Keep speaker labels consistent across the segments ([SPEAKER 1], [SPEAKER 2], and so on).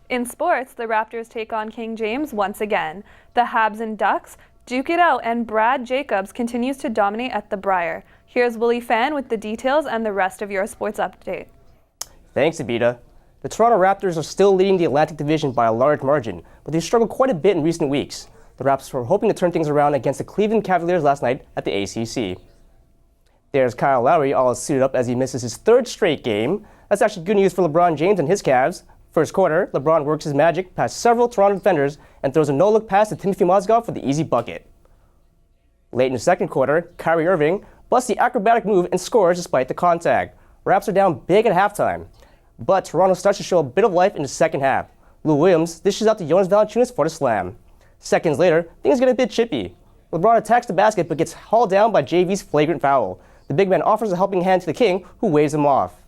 [SPEAKER 1] In sports, the Raptors take on King James once again. The Habs and Ducks duke it out, and Brad Jacobs continues to dominate at the Briar. Here's Willie Fan with the details and the rest of your sports update.
[SPEAKER 2] Thanks, Abita. The Toronto Raptors are still leading the Atlantic Division by a large margin, but they've struggled quite a bit in recent weeks. The Raptors were hoping to turn things around against the Cleveland Cavaliers last night at the ACC. There's Kyle Lowry all suited up as he misses his third straight game. That's actually good news for LeBron James and his Cavs. First quarter, LeBron works his magic past several Toronto defenders and throws a no-look pass to Timothy Mozgov for the easy bucket. Late in the second quarter, Kyrie Irving busts the acrobatic move and scores despite the contact. Raps are down big at halftime, but Toronto starts to show a bit of life in the second half. Lou Williams dishes out to Jonas Valanciunas for the slam. Seconds later, things get a bit chippy. LeBron attacks the basket but gets hauled down by JV's flagrant foul. The big man offers a helping hand to the King, who waves him off.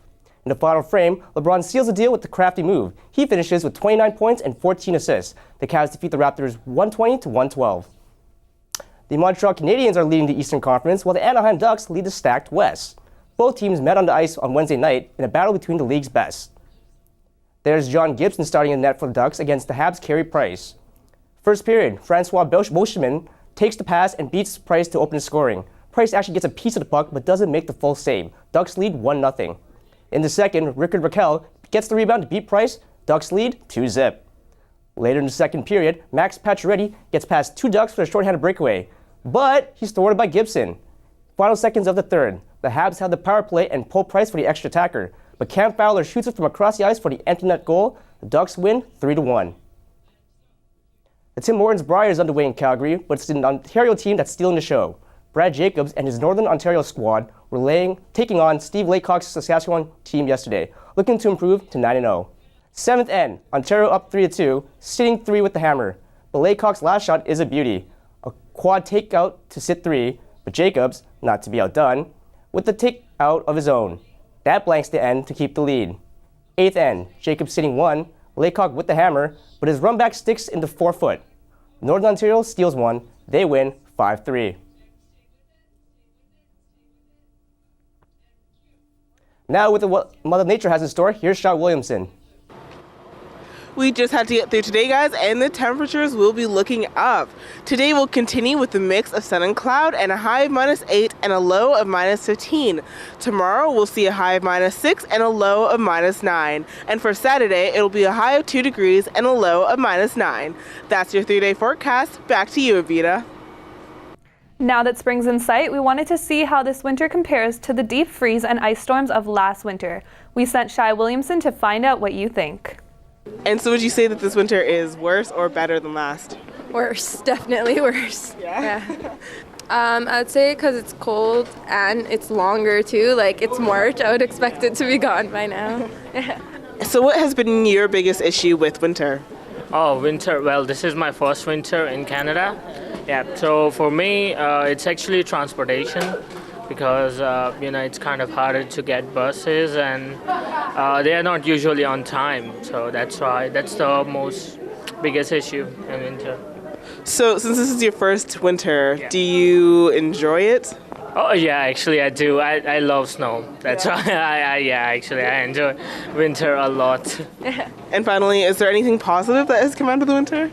[SPEAKER 2] In the final frame, LeBron seals the deal with the crafty move. He finishes with 29 points and 14 assists. The Cavs defeat the Raptors 120-112. The Montreal Canadiens are leading the Eastern Conference, while the Anaheim Ducks lead the stacked West. Both teams met on the ice on Wednesday night in a battle between the league's best. There's John Gibson starting in net for the Ducks against the Habs' Carey Price. First period, Francois Beauchemin takes the pass and beats Price to open the scoring. Price actually gets a piece of the puck but doesn't make the full save. Ducks lead 1-0. In the second, Rickard Rakell gets the rebound to beat Price. Ducks lead 2-0. Later in the second period, Max Pacioretty gets past two Ducks for a shorthanded breakaway, but he's thwarted by Gibson. Final seconds of the third, the Habs have the power play and pull Price for the extra attacker, but Cam Fowler shoots it from across the ice for the empty net goal. The Ducks win 3-1. The Tim Hortons Briar is underway in Calgary, but it's an Ontario team that's stealing the show. Brad Jacobs and his Northern Ontario squad were taking on Steve Laycock's Saskatchewan team yesterday, looking to improve to 9-0. Seventh end, Ontario up 3-2, sitting 3 with the hammer. But Laycock's last shot is a beauty. A quad takeout to sit 3, but Jacobs, not to be outdone, with the takeout of his own. That blanks the end to keep the lead. Eighth end, Jacobs sitting 1, Laycock with the hammer, but his run back sticks into 4 foot. Northern Ontario steals 1, they win 5-3. Now with what Mother Nature has in store, here's Shaw Williamson.
[SPEAKER 3] We just had to get through today, guys, and the temperatures will be looking up. Today will continue with a mix of sun and cloud and a high of -8 and a low of -15. Tomorrow we'll see a high of -6 and a low of -9. And for Saturday, it'll be a high of 2 degrees and a low of -9. That's your 3-day forecast. Back to you, Avita.
[SPEAKER 1] Now that spring's in sight, we wanted to see how this winter compares to the deep freeze and ice storms of last winter. We sent Shai Williamson to find out what you think.
[SPEAKER 3] And so would you say that this winter is worse or better than last?
[SPEAKER 4] Worse, definitely worse.
[SPEAKER 3] Yeah.
[SPEAKER 4] I would say because it's cold and it's longer too, like it's March, I would expect it to be gone by now.
[SPEAKER 3] So what has been your biggest issue with winter?
[SPEAKER 5] Oh, winter. Well, this is my first winter in Canada. Yeah, so for me, it's actually transportation because, it's kind of harder to get buses and they are not usually on time. So that's why, that's the most biggest issue in winter.
[SPEAKER 3] So since this is your first winter, do you enjoy it?
[SPEAKER 5] Oh, yeah, actually I do. I love snow. That's why I enjoy winter a lot.
[SPEAKER 3] And finally, is there anything positive that has come out of the winter?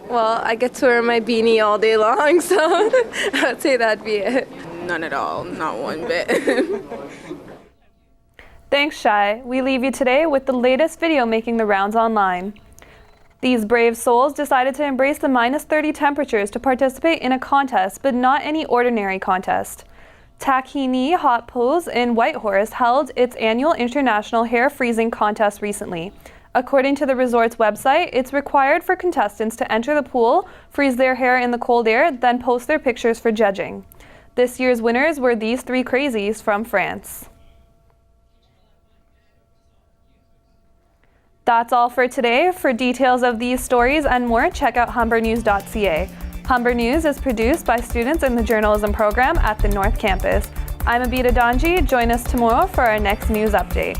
[SPEAKER 4] Well, I get to wear my beanie all day long, so I would say that'd be it.
[SPEAKER 6] None at all, not one bit.
[SPEAKER 1] Thanks, Shai. We leave you today with the latest video making the rounds online. These brave souls decided to embrace the -30 temperatures to participate in a contest, but not any ordinary contest. Tahini Hot Pose in Whitehorse held its annual international hair freezing contest recently. According to the resort's website, it's required for contestants to enter the pool, freeze their hair in the cold air, then post their pictures for judging. This year's winners were these 3 crazies from France. That's all for today. For details of these stories and more, check out humbernews.ca. Humber News is produced by students in the journalism program at the North Campus. I'm Abita Danji. Join us tomorrow for our next news update.